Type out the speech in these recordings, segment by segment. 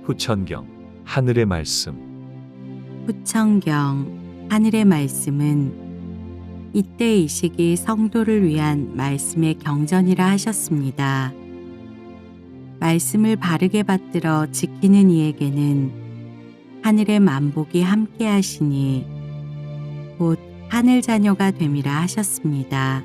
후천경 하늘의 말씀. 후천경 하늘의 말씀은 이때 이 시기 성도를 위한 말씀의 경전이라 하셨습니다. 말씀을 바르게 받들어 지키는 이에게는 하늘의 만복이 함께 하시니 곧 하늘 자녀가 됨이라 하셨습니다.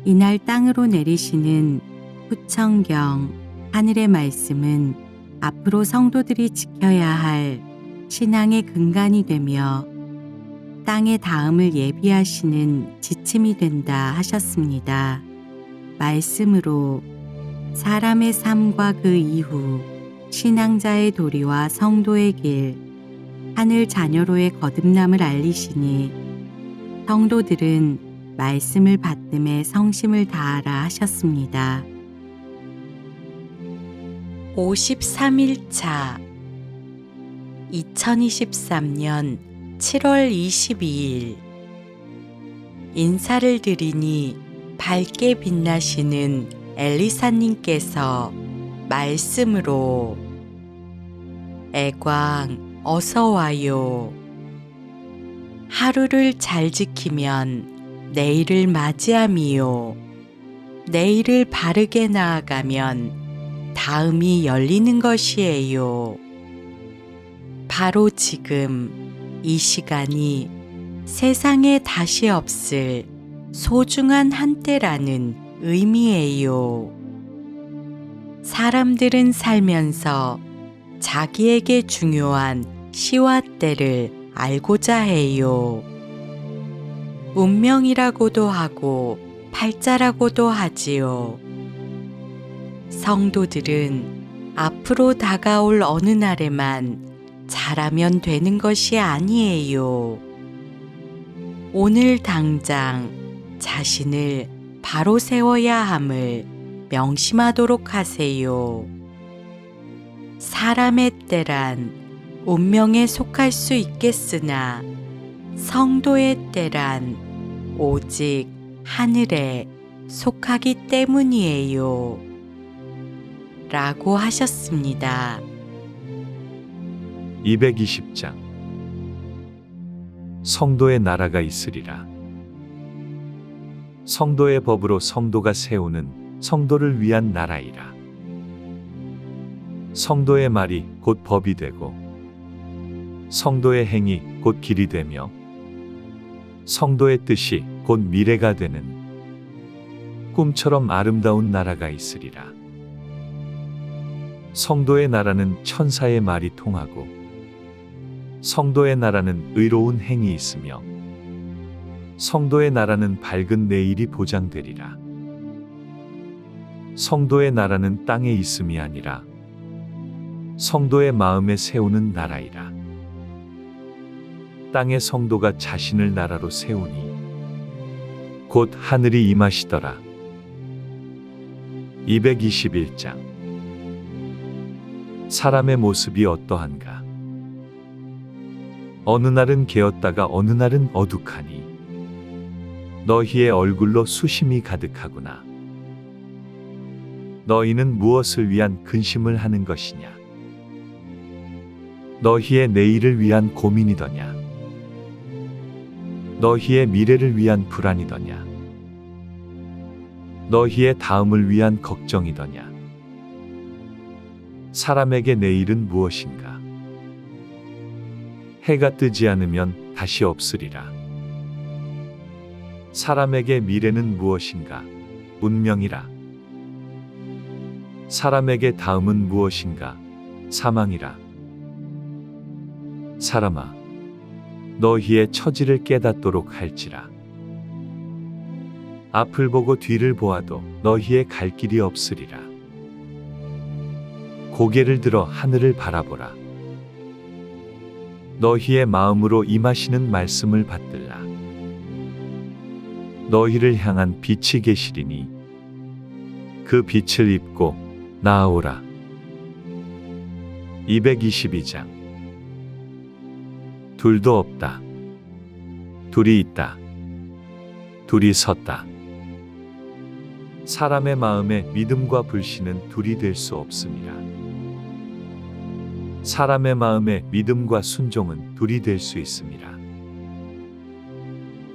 이날 땅으로 내리시는 후천경 하늘의 말씀은 앞으로 성도들이 지켜야 할 신앙의 근간이 되며 땅의 다음을 예비하시는 지침이 된다 하셨습니다. 말씀으로 사람의 삶과 그 이후 신앙자의 도리와 성도의 길, 하늘 자녀로의 거듭남을 알리시니 성도들은 말씀을 받음에 성심을 다하라 하셨습니다. 53일차 2023년 7월 22일 인사를 드리니 밝게 빛나시는 엘리사님께서 말씀으로 애광 어서 와요. 하루를 잘 지키면 내일을 맞이함이요. 내일을 바르게 나아가면 다음이 열리는 것이에요. 바로 지금 이 시간이 세상에 다시 없을 소중한 한때라는 의미예요. 사람들은 살면서 자기에게 중요한 시와 때를 알고자 해요. 운명이라고도 하고 팔자라고도 하지요. 성도들은 앞으로 다가올 어느 날에만 잘하면 되는 것이 아니에요. 오늘 당장 자신을 바로 세워야 함을 명심하도록 하세요. 사람의 때란 운명에 속할 수 있겠으나 성도의 때란 오직 하늘에 속하기 때문이에요. 라고 하셨습니다. 220장 성도의 나라가 있으리라. 성도의 법으로 성도가 세우는 성도를 위한 나라이라. 성도의 말이 곧 법이 되고 성도의 행위 곧 길이 되며 성도의 뜻이 곧 미래가 되는 꿈처럼 아름다운 나라가 있으리라. 성도의 나라는 천사의 말이 통하고 성도의 나라는 의로운 행이 있으며 성도의 나라는 밝은 내일이 보장되리라. 성도의 나라는 땅에 있음이 아니라 성도의 마음에 세우는 나라이라. 땅의 성도가 자신을 나라로 세우니 곧 하늘이 임하시더라. 221장 사람의 모습이 어떠한가? 어느 날은 개었다가 어느 날은 어둑하니 너희의 얼굴로 수심이 가득하구나. 너희는 무엇을 위한 근심을 하는 것이냐? 너희의 내일을 위한 고민이더냐? 너희의 미래를 위한 불안이더냐? 너희의 다음을 위한 걱정이더냐? 사람에게 내일은 무엇인가? 해가 뜨지 않으면 다시 없으리라. 사람에게 미래는 무엇인가? 운명이라. 사람에게 다음은 무엇인가? 사망이라. 사람아, 너희의 처지를 깨닫도록 할지라. 앞을 보고 뒤를 보아도 너희의 갈 길이 없으리라. 고개를 들어 하늘을 바라보라. 너희의 마음으로 임하시는 말씀을 받들라. 너희를 향한 빛이 계시리니 그 빛을 입고 나아오라. 222장 둘도 없다. 둘이 있다. 둘이 섰다. 사람의 마음에 믿음과 불신은 둘이 될 수 없습니다. 사람의 마음에 믿음과 순종은 둘이 될 수 있습니다.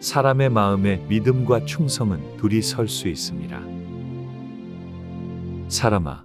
사람의 마음에 믿음과 충성은 둘이 설 수 있습니다. 사람아,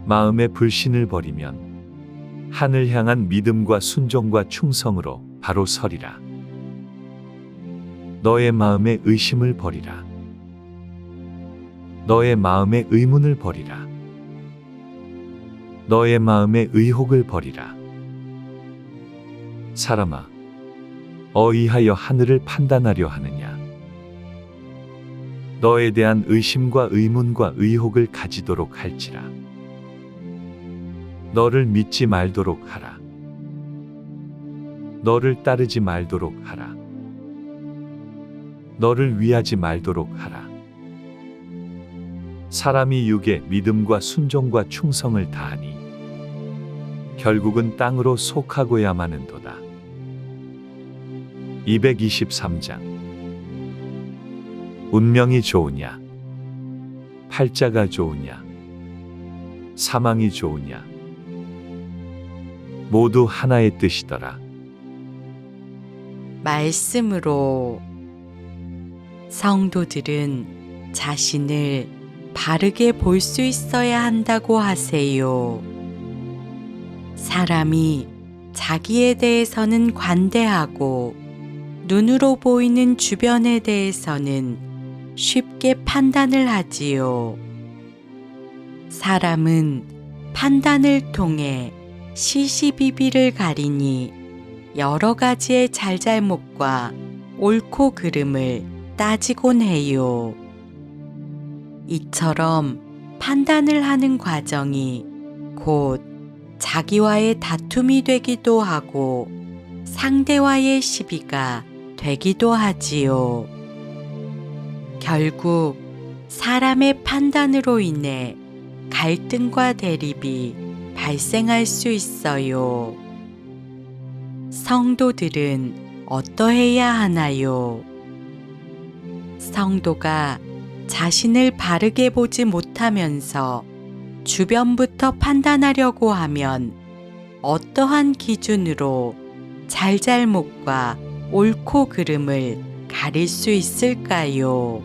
마음의 불신을 버리면 하늘 향한 믿음과 순종과 충성으로 바로 서리라. 너의 마음의 의심을 버리라. 너의 마음의 의문을 버리라. 너의 마음의 의혹을 버리라. 사람아, 어이하여 하늘을 판단하려 하느냐? 너에 대한 의심과 의문과 의혹을 가지도록 할지라. 너를 믿지 말도록 하라. 너를 따르지 말도록 하라. 너를 위하지 말도록 하라. 사람이 육에 믿음과 순종과 충성을 다하니 결국은 땅으로 속하고야마는도다. 223장. 운명이 좋으냐? 팔자가 좋으냐? 사망이 좋으냐? 모두 하나의 뜻이더라. 말씀으로 성도들은 자신을 바르게 볼 수 있어야 한다고 하세요. 사람이 자기에 대해서는 관대하고 눈으로 보이는 주변에 대해서는 쉽게 판단을 하지요. 사람은 판단을 통해 시시비비를 가리니 여러 가지의 잘잘못과 옳고 그름을 따지곤 해요. 이처럼 판단을 하는 과정이 곧 자기와의 다툼이 되기도 하고 상대와의 시비가 되기도 하지요. 결국 사람의 판단으로 인해 갈등과 대립이 발생할 수 있어요. 성도들은 어떠해야 하나요? 성도가 자신을 바르게 보지 못하면서 주변부터 판단하려고 하면 어떠한 기준으로 잘잘못과 옳고 그름을 가릴 수 있을까요?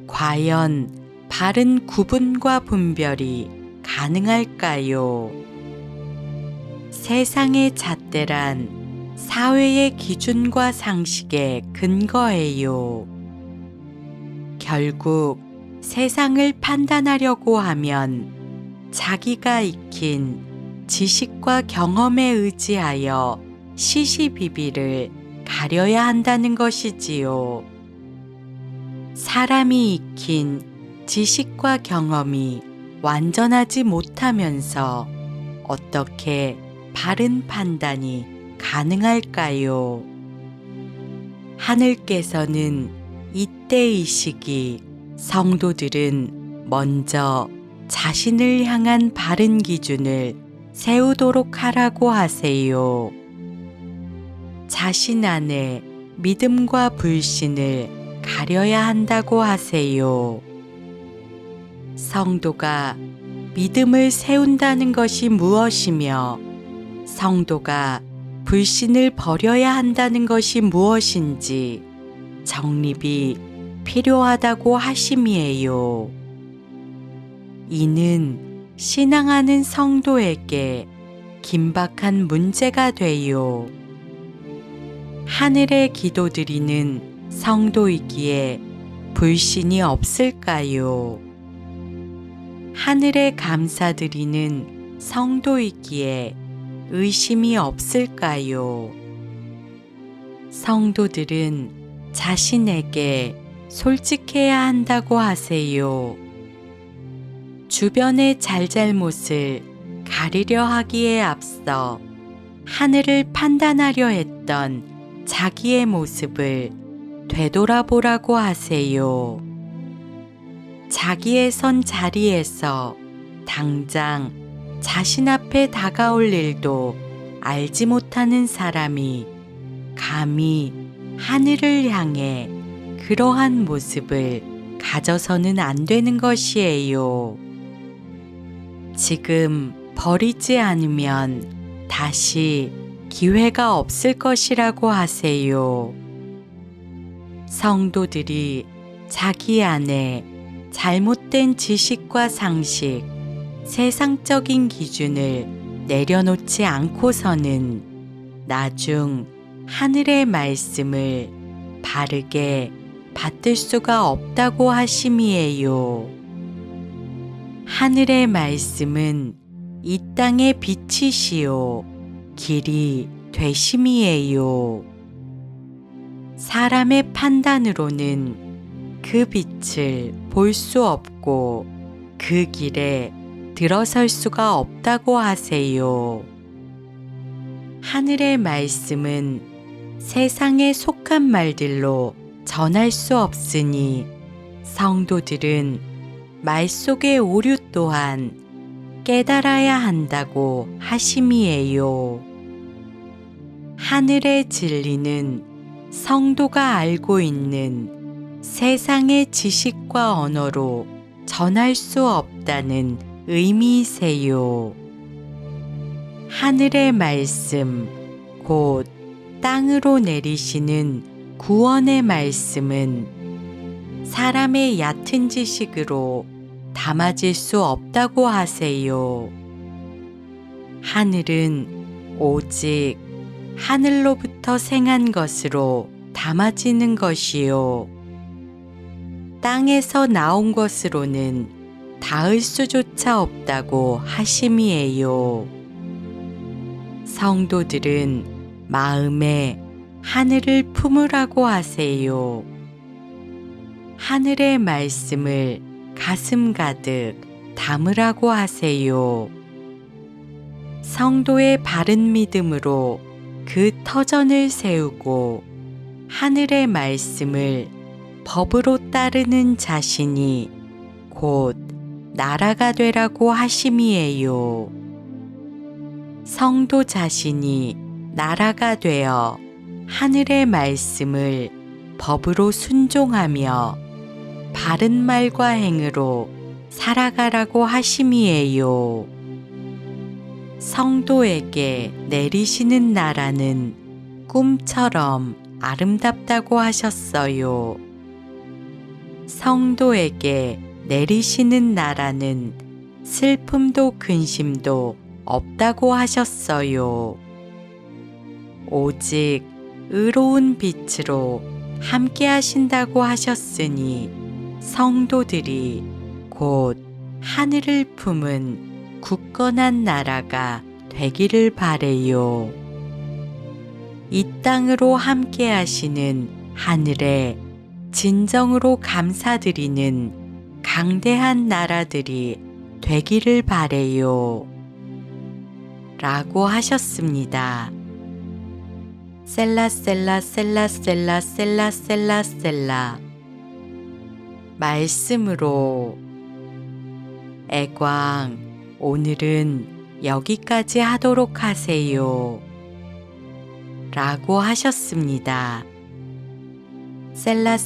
과연 바른 구분과 분별이 가능할까요? 세상의 잣대란 사회의 기준과 상식에 근거해요. 결국 세상을 판단하려고 하면 자기가 익힌 지식과 경험에 의지하여 시시비비를 가려야 한다는 것이지요. 사람이 익힌 지식과 경험이 완전하지 못하면서 어떻게 바른 판단이 가능할까요? 하늘께서는 이때 이 시기 성도들은 먼저 자신을 향한 바른 기준을 세우도록 하라고 하세요. 자신 안에 믿음과 불신을 가려야 한다고 하세요. 성도가 믿음을 세운다는 것이 무엇이며 성도가 불신을 버려야 한다는 것이 무엇인지 정립이 필요하다고 하심이에요. 이는 신앙하는 성도에게 긴박한 문제가 돼요. 하늘에 기도드리는 성도이기에 불신이 없을까요? 하늘에 감사드리는 성도이기에 의심이 없을까요? 성도들은 자신에게 솔직해야 한다고 하세요. 주변의 잘잘못을 가리려 하기에 앞서 하늘을 판단하려 했던 자기의 모습을 되돌아보라고 하세요. 자기의 선 자리에서 당장 자신 앞에 다가올 일도 알지 못하는 사람이 감히 하늘을 향해 그러한 모습을 가져서는 안 되는 것이에요. 지금 버리지 않으면 다시 기회가 없을 것이라고 하세요. 성도들이 자기 안에 잘못된 지식과 상식, 세상적인 기준을 내려놓지 않고서는 나중 하늘의 말씀을 바르게 받들 수가 없다고 하심이에요. 하늘의 말씀은 이 땅의 빛이시요 길이 되심이에요. 사람의 판단으로는 그 빛을 볼 수 없고 그 길에 들어설 수가 없다고 하세요. 하늘의 말씀은 세상에 속한 말들로 전할 수 없으니 성도들은 말 속의 오류 또한 깨달아야 한다고 하심이에요. 하늘의 진리는 성도가 알고 있는 세상의 지식과 언어로 전할 수 없다는 의미이세요. 하늘의 말씀, 곧 땅으로 내리시는 구원의 말씀은 사람의 얕은 지식으로 담아질 수 없다고 하세요. 하늘은 오직 하늘로부터 생한 것으로 담아지는 것이요. 땅에서 나온 것으로는 닿을 수조차 없다고 하심이에요. 성도들은 마음에 하늘을 품으라고 하세요. 하늘의 말씀을 가슴 가득 담으라고 하세요. 성도의 바른 믿음으로 그 터전을 세우고 하늘의 말씀을 법으로 따르는 자신이 곧 나라가 되라고 하심이에요. 성도 자신이 나라가 되어 하늘의 말씀을 법으로 순종하며 바른 말과 행으로 살아가라고 하심이에요. 성도에게 내리시는 나라는 꿈처럼 아름답다고 하셨어요. 성도에게 내리시는 나라는 슬픔도 근심도 없다고 하셨어요. 오직 의로운 빛으로 함께 하신다고 하셨으니 성도들이 곧 하늘을 품은 굳건한 나라가 되기를 바래요. 이 땅으로 함께 하시는 하늘에 진정으로 감사드리는 강대한 나라들이 되기를 바래요. 라고 하셨습니다. 셀라 말씀으로 애광 오늘은 여기까지 하도록 하세요. 라고 하셨습니다. 셀라